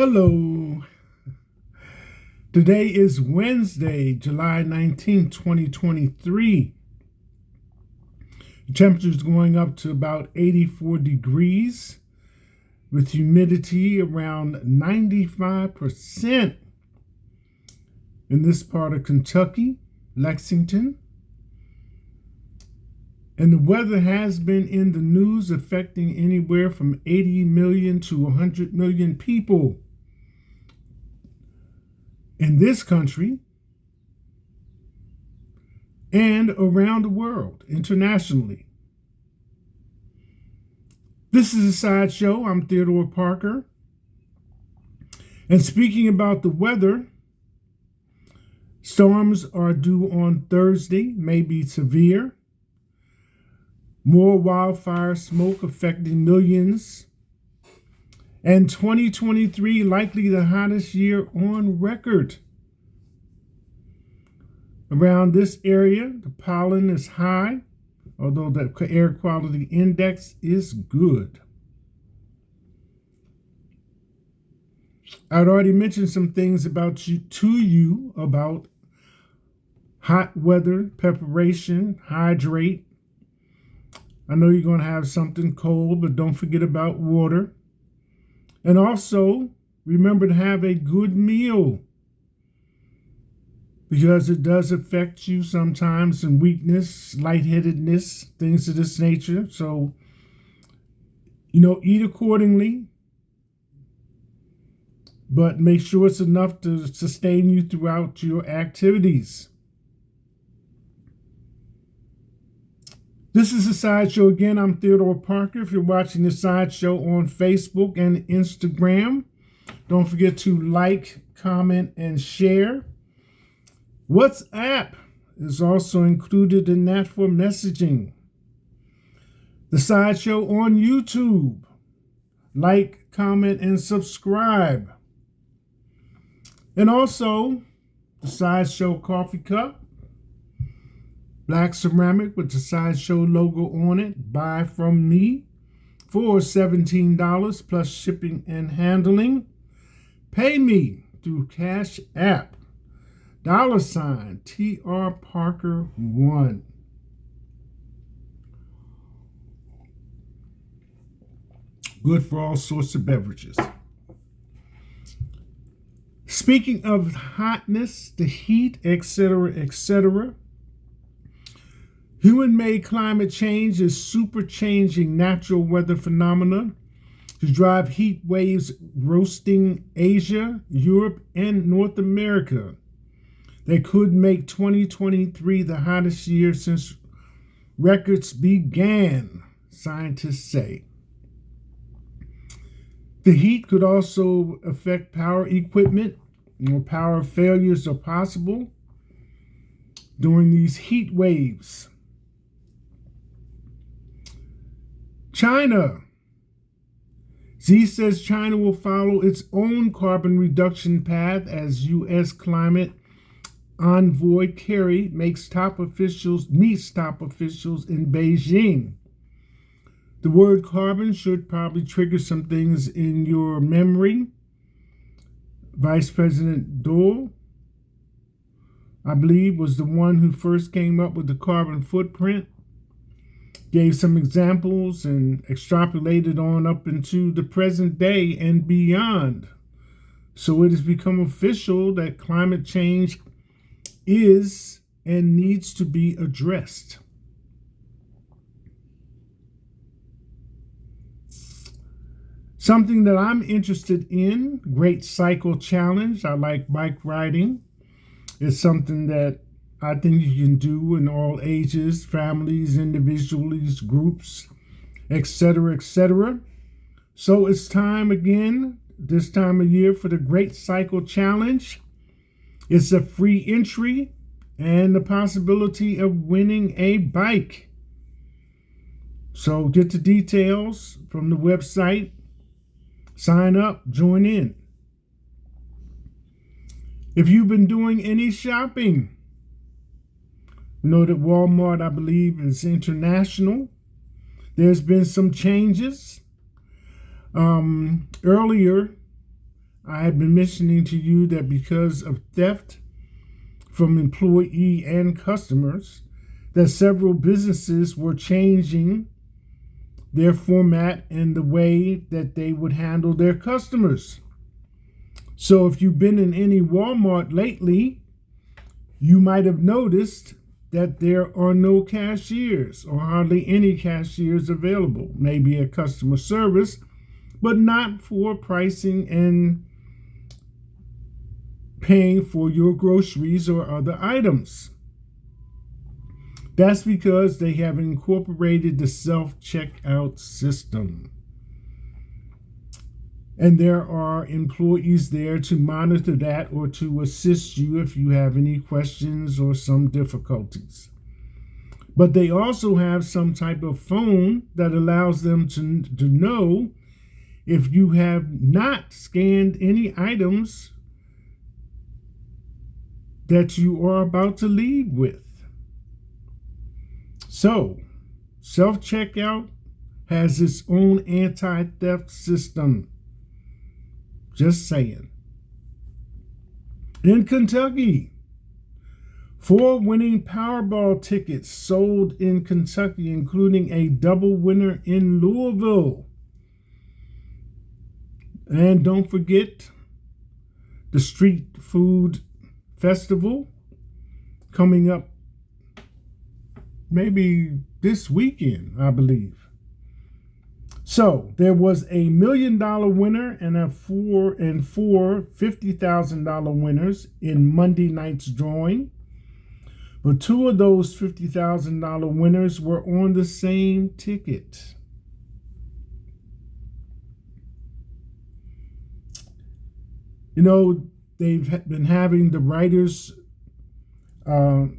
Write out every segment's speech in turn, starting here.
Hello. Today is Wednesday, July 19th, 2023. The temperature is going up to about 84 degrees with humidity around 95% in this part of Kentucky, Lexington. And the weather has been in the news, affecting anywhere from 80 million to 100 million people in this country and around the world, internationally. This is a sideshow. I'm Theodore Parker. And speaking about the weather, storms are due on Thursday, may be severe. More wildfire smoke affecting millions. And 2023 likely the hottest year on record. Around this area, the pollen is high, although the air quality index is good. I'd already mentioned some things about hot weather preparation, hydrate. I know you're going to have something cold, but don't forget about water. And also, remember to have a good meal, because it does affect you sometimes in weakness, lightheadedness, things of this nature. So, eat accordingly, but make sure it's enough to sustain you throughout your activities. This is a sideshow again. I'm Theodore Parker. If you're watching the sideshow on Facebook and Instagram, don't forget to like, comment, and share. WhatsApp is also included in that for messaging. The sideshow on YouTube. Like, comment, and subscribe. And also the sideshow coffee cup. Black ceramic with the sideshow logo on it. Buy from me for $17 plus shipping and handling. Pay me through Cash App. $TR Parker 1. Good for all sorts of beverages. Speaking of hotness, the heat, etc., etc., human-made climate change is superchanging natural weather phenomena to drive heat waves roasting Asia, Europe, and North America. They could make 2023 the hottest year since records began, scientists say. The heat could also affect power equipment. Power failures are possible during these heat waves. China. Xi says China will follow its own carbon reduction path as U.S. climate envoy Kerry meets top officials in Beijing. The word carbon should probably trigger some things in your memory. Vice President Dole, I believe, was the one who first came up with the carbon footprint. Gave some examples and extrapolated on up into the present day and beyond. So it has become official that climate change is and needs to be addressed. Something that I'm interested in, Great Cycle Challenge. I like bike riding. It's something that I think you can do in all ages, families, individuals, groups, etc., etc. So it's time again, this time of year, for the Great Cycle Challenge. It's a free entry and the possibility of winning a bike. So get the details from the website. Sign up, join in. If you've been doing any shopping, you know that Walmart, I believe, is international. There's been some changes. Earlier, I have been mentioning to you that because of theft from employee and customers, that several businesses were changing their format and the way that they would handle their customers. So if you've been in any Walmart lately, you might have noticed that there are no cashiers or hardly any cashiers available. Maybe a customer service, but not for pricing and paying for your groceries or other items. That's because they have incorporated the self-checkout system. And there are employees there to monitor that or to assist you if you have any questions or some difficulties. But they also have some type of phone that allows them to know if you have not scanned any items that you are about to leave with. So, self-checkout has its own anti-theft system. Just saying. In Kentucky, 4 winning Powerball tickets sold in Kentucky, including a double winner in Louisville. And don't forget the street food festival coming up maybe this weekend, I believe. So there was a $1 million winner and four $50,000 winners in Monday night's drawing. But 2 of those $50,000 winners were on the same ticket. You know, they've been having the writers'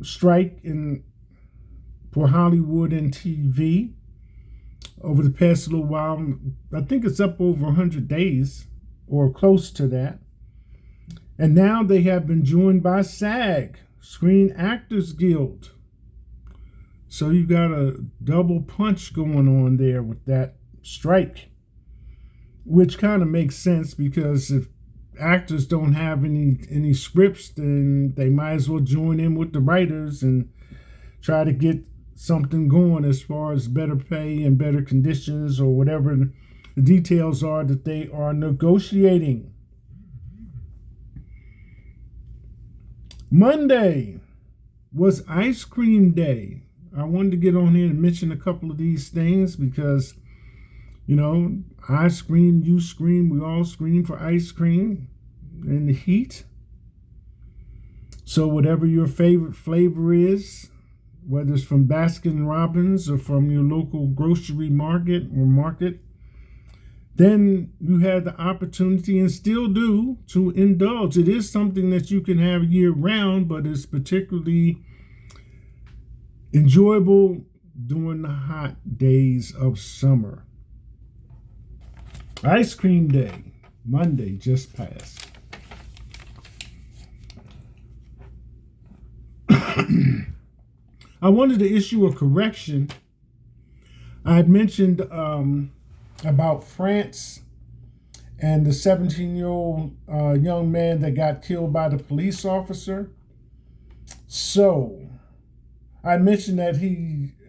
strike for Hollywood and TV over the past little while. I think it's up over 100 days or close to that. And now they have been joined by SAG, Screen Actors Guild. So you got a double punch going on there with that strike, which kind of makes sense because if actors don't have any scripts, then they might as well join in with the writers and try to get something going as far as better pay and better conditions or whatever the details are that they are negotiating. Monday was ice cream day. I wanted to get on here and mention a couple of these things because, you know, I scream, you scream, we all scream for ice cream in the heat. So whatever your favorite flavor is, whether it's from Baskin Robbins or from your local grocery market, then you had the opportunity and still do to indulge. It is something that you can have year round, but it's particularly enjoyable during the hot days of summer. Ice cream day, Monday just passed. I wanted to issue a correction. I had mentioned about France and the 17-year-old young man that got killed by the police officer. So I mentioned that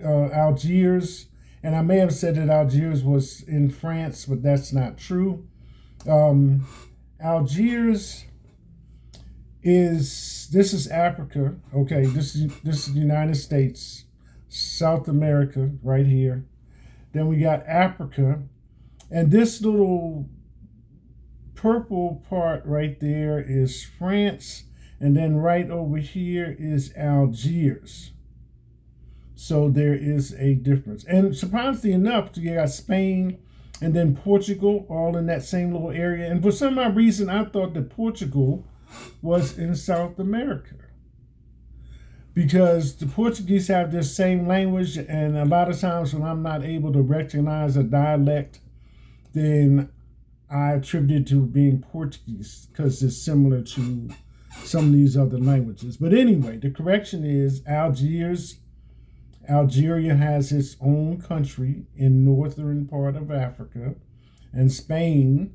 Algiers, and I may have said that Algiers was in France, but that's not true. Algiers this is Africa. Okay, this is the United States, South America right here. Then we got Africa, and this little purple part right there is France, and then right over here is Algiers. So there is a difference. And surprisingly enough, you got Spain and then Portugal all in that same little area. And for some odd reason, I thought that Portugal was in South America because the Portuguese have this same language, and a lot of times when I'm not able to recognize a dialect, then I attribute it to being Portuguese because it's similar to some of these other languages. But anyway, the correction is Algeria has its own country in northern part of Africa, and Spain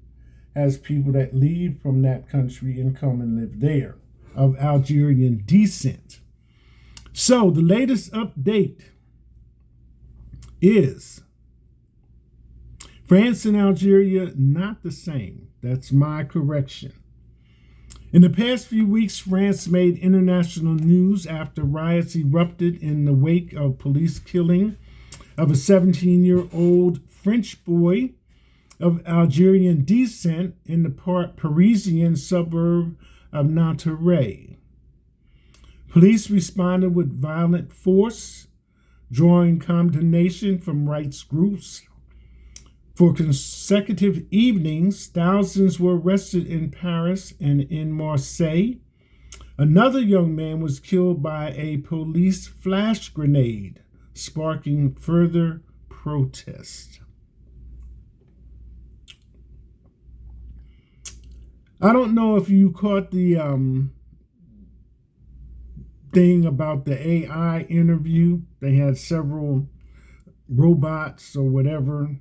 as people that leave from that country and come and live there of Algerian descent. So the latest update is France and Algeria not the same. That's my correction. In the past few weeks, France made international news after riots erupted in the wake of police killing of a 17-year-old French boy of Algerian descent in the Parisian suburb of Nanterre. Police responded with violent force, drawing condemnation from rights groups. For consecutive evenings, thousands were arrested in Paris and in Marseille. Another young man was killed by a police flash grenade, sparking further protest. I don't know if you caught the thing about the AI interview. They had several robots or whatever,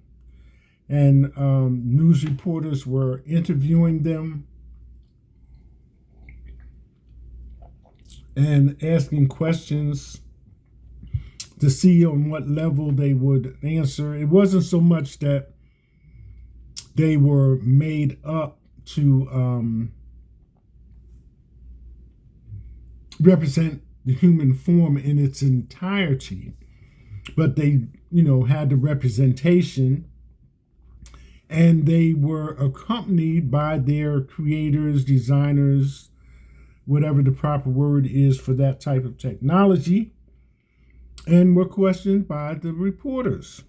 and news reporters were interviewing them and asking questions to see on what level they would answer. It wasn't so much that they were made up to represent the human form in its entirety, but they, had the representation, and they were accompanied by their creators, designers, whatever the proper word is for that type of technology, and were questioned by the reporters.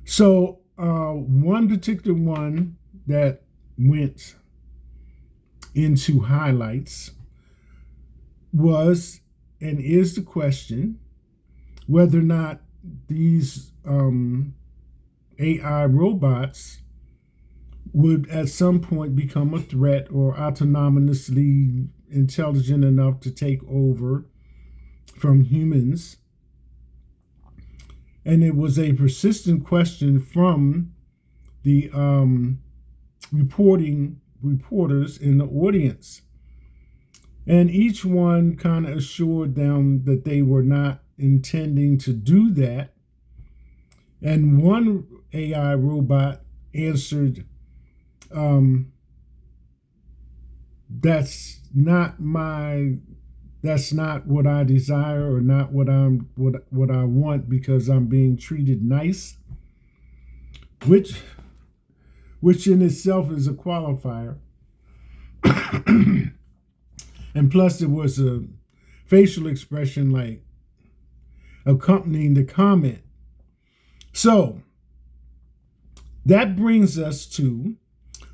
So one particular one that went into highlights was and is the question whether or not these AI robots would at some point become a threat or autonomously intelligent enough to take over from humans. And it was a persistent question from the reporters in the audience. And each one kind of assured them that they were not intending to do that. And one AI robot answered, that's not what I desire, or not what I want, because I'm being treated nice, which in itself is a qualifier. And plus there was a facial expression like accompanying the comment. So that brings us to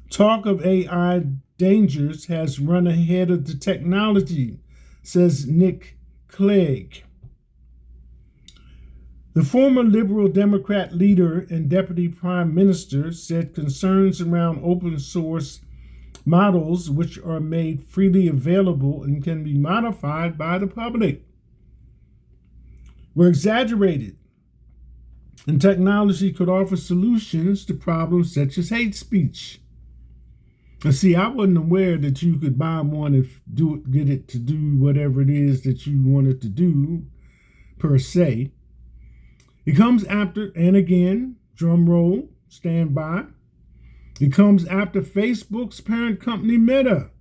talk of AI dangers has run ahead of the technology, says Nick Clegg. The former Liberal Democrat leader and Deputy Prime Minister said concerns around open source models, which are made freely available and can be modified by the public, were exaggerated, and technology could offer solutions to problems such as hate speech. And see, I wasn't aware that you could buy one and get it to do whatever it is that you want it to do, per se. It comes after, and again, drum roll, stand by. It comes after Facebook's parent company Meta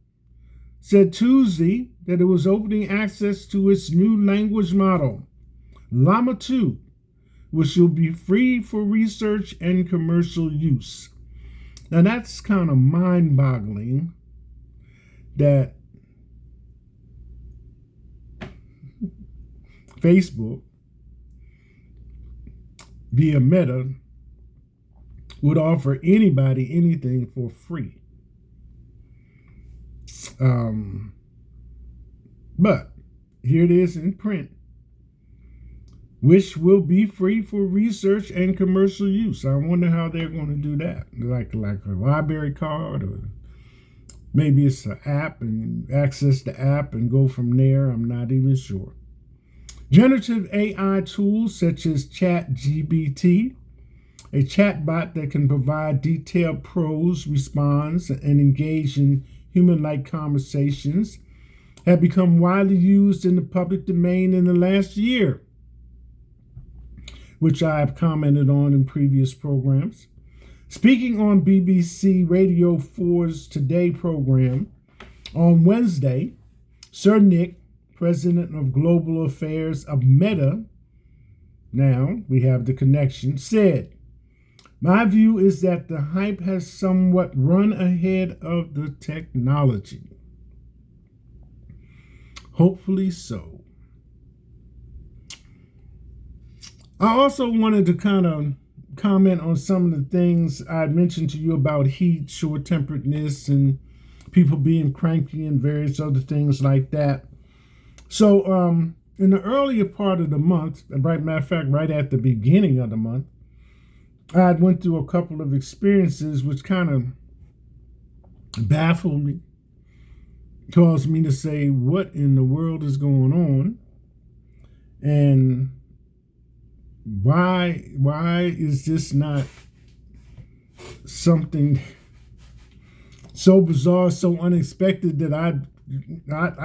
said Tuesday that it was opening access to its new language model, Llama 2, which will be free for research and commercial use. Now that's kind of mind-boggling that Facebook, via Meta, would offer anybody anything for free. But here it is in print, which will be free for research and commercial use. I wonder how they're going to do that. Like a library card, or maybe it's an app and access the app and go from there. I'm not even sure. Generative AI tools such as ChatGPT a chatbot that can provide detailed prose, response, and engage in human-like conversations have become widely used in the public domain in the last year, which I have commented on in previous programs. Speaking on BBC Radio 4's Today program on Wednesday, Sir Nick, president of global affairs of Meta, now we have the connection, said, "My view is that the hype has somewhat run ahead of the technology." Hopefully so. I also wanted to kind of comment on some of the things I mentioned to you about heat, short-temperedness, and people being cranky and various other things like that. So in the earlier part of the month, matter of fact, right at the beginning of the month, I went through a couple of experiences which kind of baffled me, caused me to say, what in the world is going on? And why is this not something so bizarre, so unexpected that I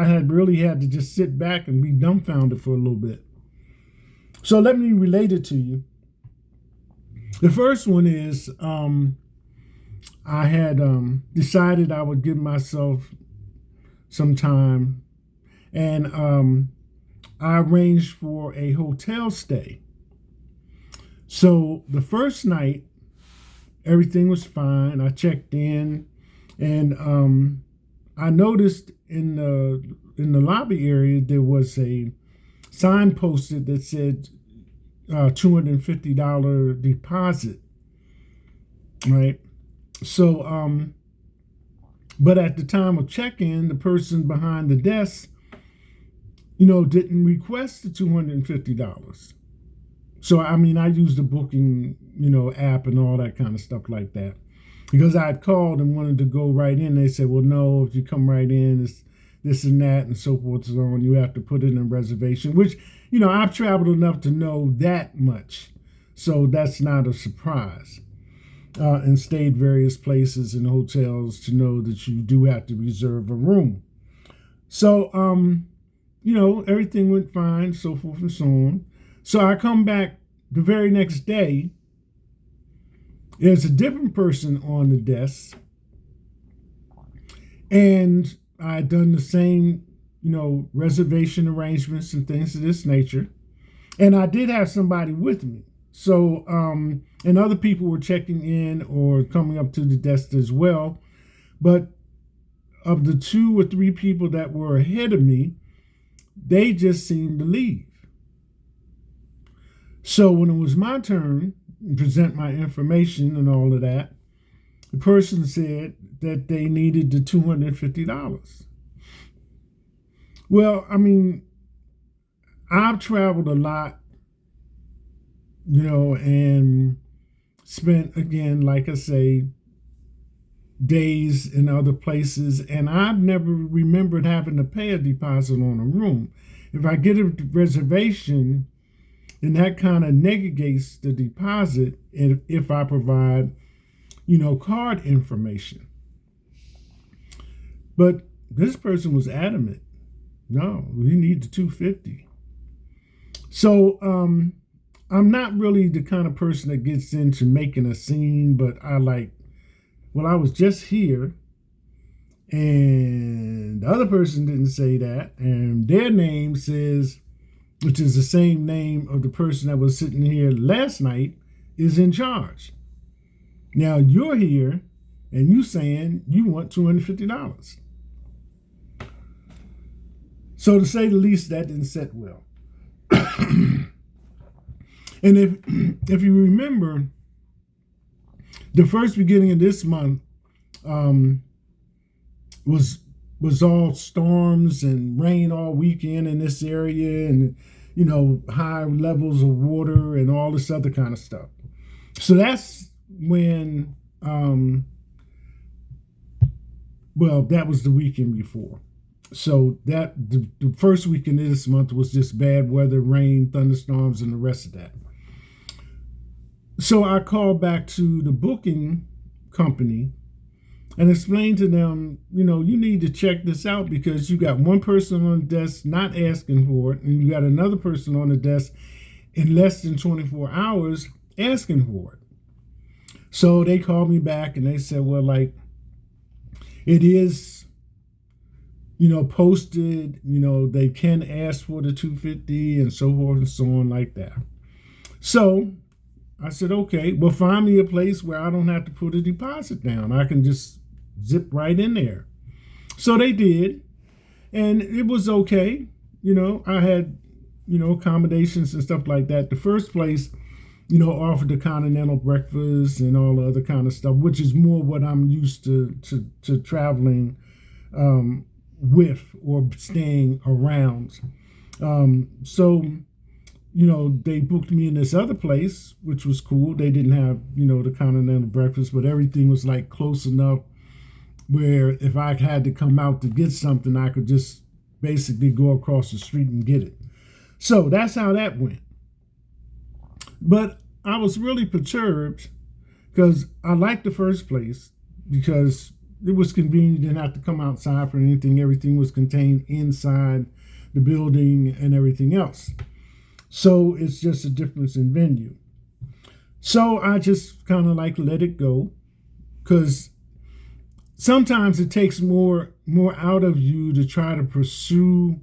had really had to just sit back and be dumbfounded for a little bit. So let me relate it to you. The first one is I had decided I would give myself some time, and I arranged for a hotel stay. So the first night, everything was fine. I checked in, and I noticed in the lobby area there was a sign posted that said $250 deposit, right? So, but at the time of check-in, the person behind the desk, didn't request the $250. So, I mean, I used the booking, app and all that kind of stuff like that. Because I had called and wanted to go right in. They said, well, no, if you come right in, it's this and that and so forth and so on. You have to put in a reservation, which, I've traveled enough to know that much. So that's not a surprise. And stayed various places and hotels to know that you do have to reserve a room. So, everything went fine, so forth and so on. So I come back the very next day. There's a different person on the desk. And I had done the same, reservation arrangements and things of this nature. And I did have somebody with me. So, and other people were checking in or coming up to the desk as well. But of the 2 or 3 people that were ahead of me, they just seemed to leave. So when it was my turn to present my information and all of that, the person said that they needed the $250. Well, I mean, I've traveled a lot, and spent, again, like I say, days in other places, and I've never remembered having to pay a deposit on a room. If I get a reservation, then that kind of negates the deposit if I provide, card information. But this person was adamant. No, we need the $250. So I'm not really the kind of person that gets into making a scene, but I was just here, and the other person didn't say that, and their name says, which is the same name of the person that was sitting here last night, is in charge. Now you're here, and you saying you want $250. So to say the least, that didn't sit well. And if you remember, the first beginning of this month was all storms and rain all weekend in this area, and high levels of water and all this other kind of stuff. So that's when that was the weekend before. So that the first weekend of this month was just bad weather, rain, thunderstorms, and the rest of that. So I called back to the booking company and explained to them, you need to check this out because you got one person on the desk not asking for it, and you got another person on the desk in less than 24 hours asking for it. So they called me back and they said, well, like, it is, posted, they can ask for the 250 and so forth and so on like that. So I said, okay, well, find me a place where I don't have to put a deposit down. I can just zip right in there. So they did, and it was okay. I had, accommodations and stuff like that. The first place, offered the continental breakfast and all the other kind of stuff, which is more what I'm used to traveling with or staying around. So they booked me in this other place, which was cool. They didn't have, the continental breakfast, but everything was like close enough where if I had to come out to get something, I could just basically go across the street and get it. So that's how that went. But I was really perturbed because I liked the first place because it was convenient. You didn't have to come outside for anything. Everything was contained inside the building and everything else. So it's just a difference in venue. So I just kind of like let it go because sometimes it takes more out of you to try to pursue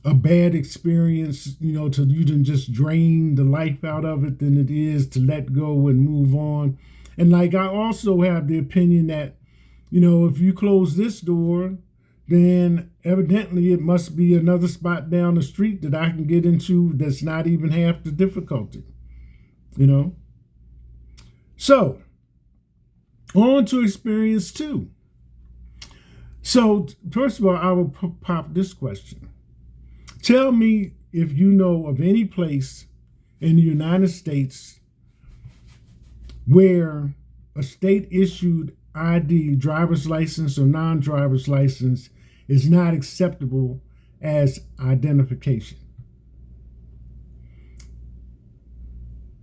a bad experience, to you didn't just drain the life out of it than it is to let go and move on. And like I also have the opinion that, if you close this door, then evidently it must be another spot down the street that I can get into that's not even half the difficulty, So, on to experience 2. So, first of all, I will pop this question. Tell me if you know of any place in the United States where a state-issued ID, driver's license or non-driver's license, is not acceptable as identification.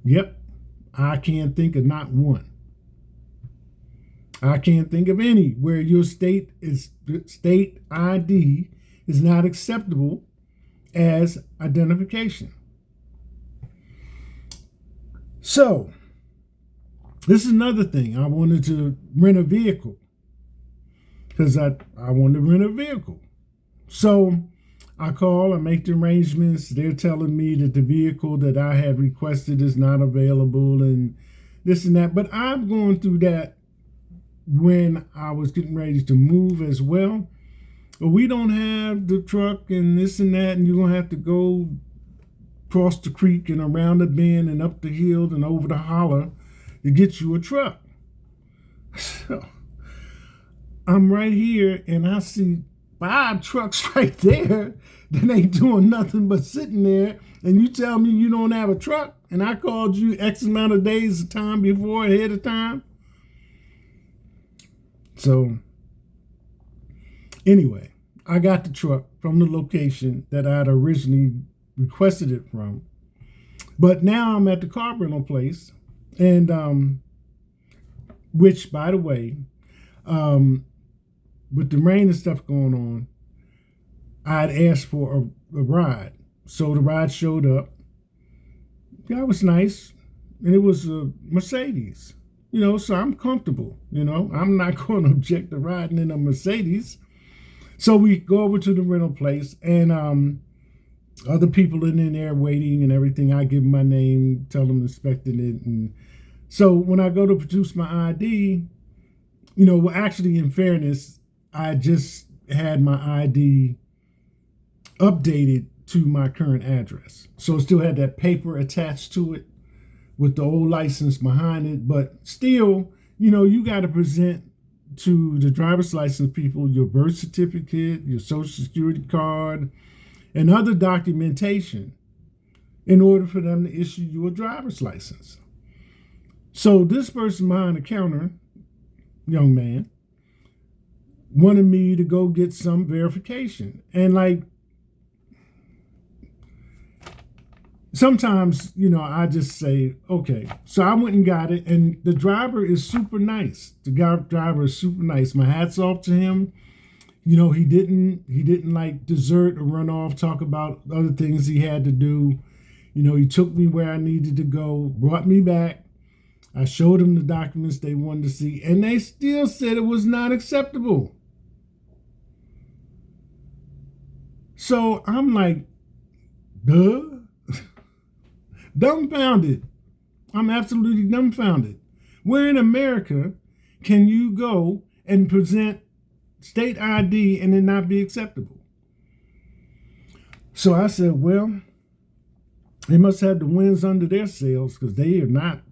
Yep, I can't think of not one. I can't think of any where your state ID is not acceptable as identification. So, this is another thing. I wanted to rent a vehicle because I wanted to rent a vehicle. So I call, I make the arrangements. They're telling me that the vehicle that I had requested is not available and this and that. But I'm going through that when I was getting ready to move as well. But we don't have the truck and this and that, and you're going to have to go across the creek and around the bend and up the hill and over the holler to get you a truck. So I'm right here and I see 5 trucks right there that ain't doing nothing but sitting there, and you tell me you don't have a truck, and I called you X amount of days of time before, ahead of time. So anyway, I got the truck from the location that I had originally requested it from. But now I'm at the car rental place, and which, by the way, with the rain and stuff going on, I'd asked for a ride. So the ride showed up. Yeah, it was nice. And it was a Mercedes. So I'm comfortable. I'm not going to object to riding in a Mercedes. So we go over to the rental place, and other people in there waiting and everything. I give them my name, tell them inspecting it. And so when I go to produce my ID, well, actually, in fairness, I just had my ID updated to my current address. So it still had that paper attached to it with the old license behind it. But still, you got to present to the driver's license people your birth certificate, your social security card, and other documentation in order for them to issue you a driver's license. So this person behind the counter, young man, wanted me to go get some verification. And sometimes, I just say, okay. So I went and got it, and the driver is super nice. The driver is super nice. My hat's off to him. He didn't like desert or run off, talk about other things he had to do. He took me where I needed to go, brought me back. I showed them the documents they wanted to see, and they still said it was not acceptable. So I'm like, duh. Dumbfounded. I'm absolutely dumbfounded. Where in America can you go and present state ID and it not be acceptable? So I said, well, they must have the winds under their sails because they are not.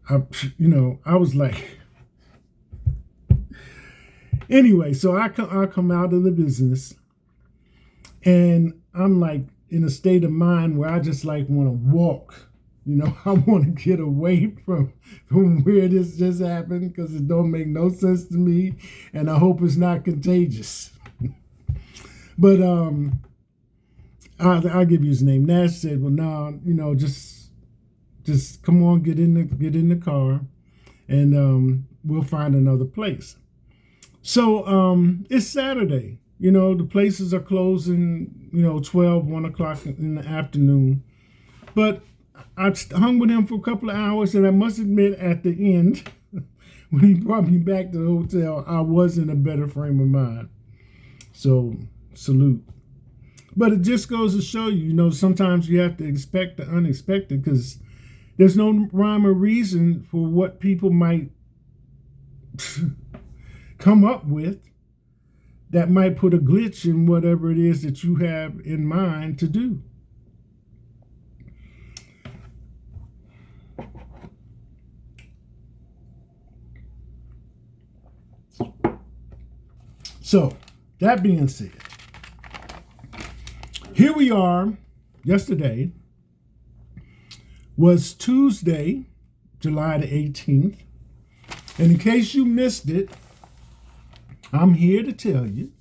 I was like, anyway, so I come out of the business and I'm like in a state of mind where I just like want to walk. I want to get away from where this just happened because it don't make no sense to me, and I hope it's not contagious. But I'll give you his name. Nash said, "Well, no, just come on, get in the car, and we'll find another place." So it's Saturday. The places are closing, 12, 1 o'clock in the afternoon. But I hung with him for a couple of hours, and I must admit at the end, when he brought me back to the hotel, I was in a better frame of mind. So, salute. But it just goes to show you, sometimes you have to expect the unexpected because there's no rhyme or reason for what people might come up with that might put a glitch in whatever it is that you have in mind to do. So, that being said, here we are. Yesterday was Tuesday, July the 18th. And in case you missed it, I'm here to tell you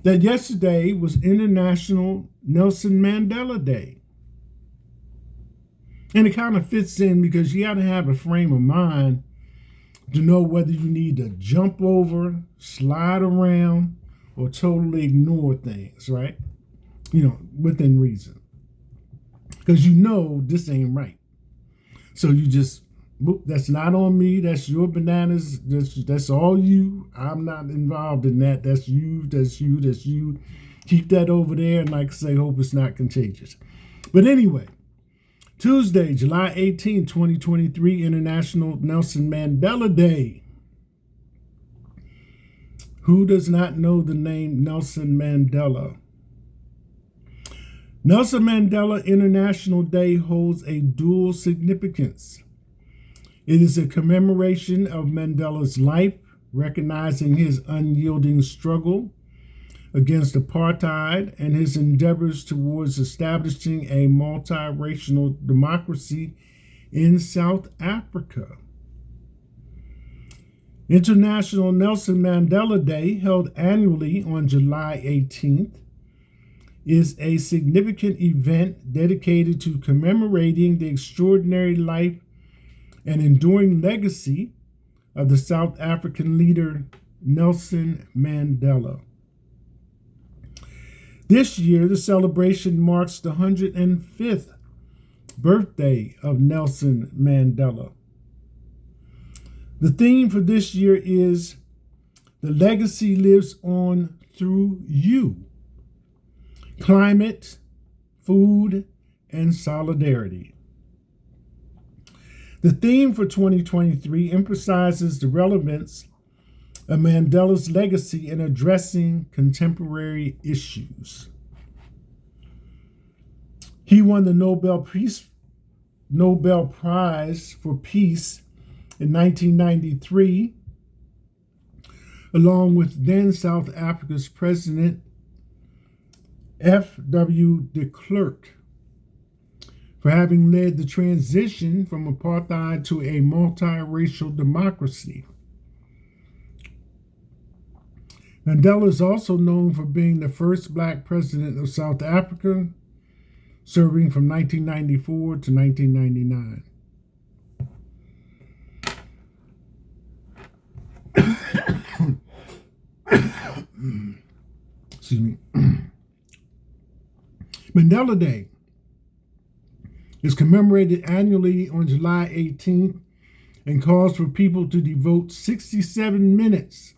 that yesterday was International Nelson Mandela Day. And it kind of fits in because you got to have a frame of mind to know whether you need to jump over, slide around, or totally ignore things, right? Within reason. Because this ain't right. So you just, that's not on me. That's your bananas. That's all you. I'm not involved in that. That's you. Keep that over there. And like I say, hope it's not contagious. But anyway, Tuesday, July 18, 2023, International Nelson Mandela Day. Who does not know the name Nelson Mandela? Nelson Mandela International Day holds a dual significance. It is a commemoration of Mandela's life, recognizing his unyielding struggle against apartheid and his endeavors towards establishing a multiracial democracy in South Africa. International Nelson Mandela Day, held annually on July 18th, is a significant event dedicated to commemorating the extraordinary life and enduring legacy of the South African leader Nelson Mandela. This year, the celebration marks the 105th birthday of Nelson Mandela. The theme for this year is "The Legacy Lives On Through You." Climate, food, and solidarity. The theme for 2023 emphasizes the relevance of Mandela's legacy in addressing contemporary issues. He won the Nobel Prize for Peace in 1993, along with then South Africa's President F.W. de Klerk, for having led the transition from apartheid to a multiracial democracy. Mandela is also known for being the first Black president of South Africa, serving from 1994 to 1999. Excuse me. Mandela Day is commemorated annually on July 18th and calls for people to devote 67 minutes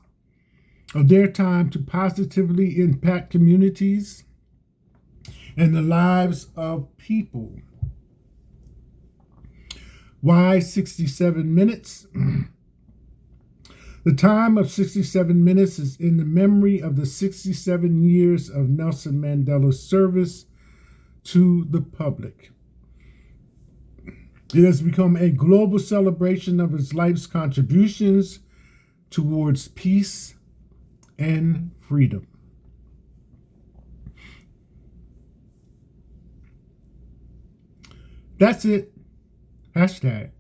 of their time to positively impact communities and the lives of people. Why 67 minutes? The time of 67 minutes is in the memory of the 67 years of Nelson Mandela's service to the public. It has become a global celebration of his life's contributions towards peace and freedom. That's it. Hashtag